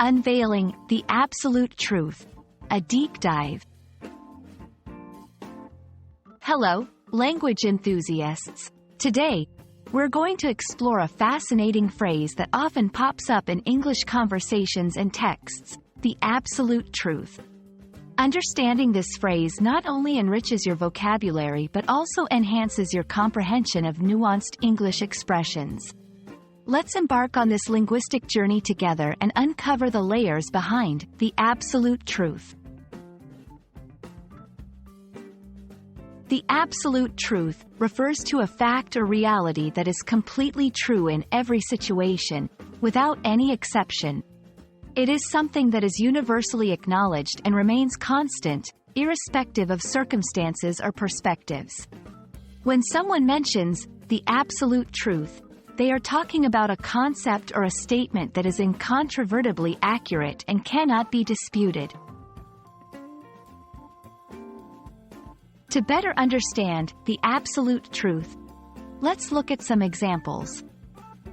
Unveiling the Absolute Truth, a deep dive. Hello, language enthusiasts. Today, we're going to explore a fascinating phrase that often pops up in English conversations and texts, the absolute truth. Understanding this phrase not only enriches your vocabulary but also enhances your comprehension of nuanced English expressions. Let's embark on this linguistic journey together and uncover the layers behind the absolute truth. The absolute truth refers to a fact or reality that is completely true in every situation, without any exception. It is something that is universally acknowledged and remains constant, irrespective of circumstances or perspectives. When someone mentions the absolute truth, they are talking about a concept or a statement that is incontrovertibly accurate and cannot be disputed. To better understand the absolute truth, let's look at some examples.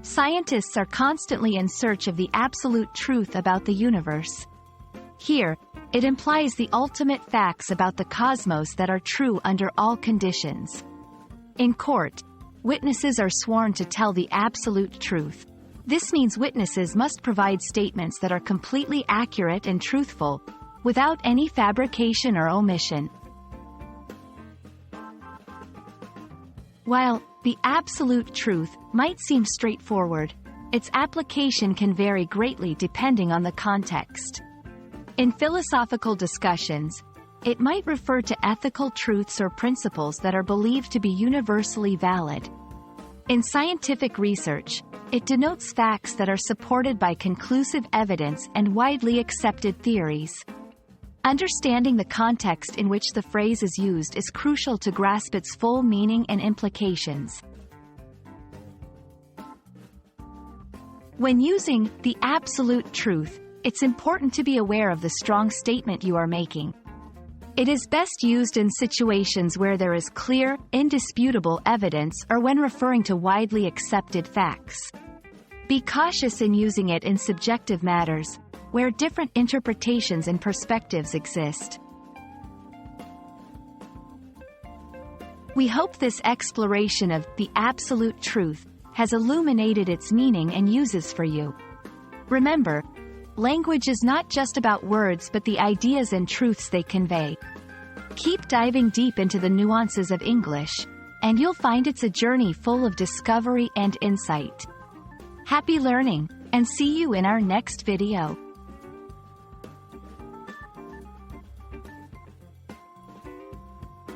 Scientists are constantly in search of the absolute truth about the universe. Here, it implies the ultimate facts about the cosmos that are true under all conditions. In court, witnesses are sworn to tell the absolute truth. This means witnesses must provide statements that are completely accurate and truthful, without any fabrication or omission. While the absolute truth might seem straightforward, its application can vary greatly depending on the context. In philosophical discussions, it might refer to ethical truths or principles that are believed to be universally valid. In scientific research, it denotes facts that are supported by conclusive evidence and widely accepted theories. Understanding the context in which the phrase is used is crucial to grasp its full meaning and implications. When using the absolute truth, it's important to be aware of the strong statement you are making. It is best used in situations where there is clear, indisputable evidence or when referring to widely accepted facts. Be cautious in using it in subjective matters, where different interpretations and perspectives exist. We hope this exploration of the absolute truth has illuminated its meaning and uses for you. Remember, language is not just about words but the ideas and truths they convey. Keep diving deep into the nuances of English, and you'll find it's a journey full of discovery and insight. Happy learning, and see you in our next video.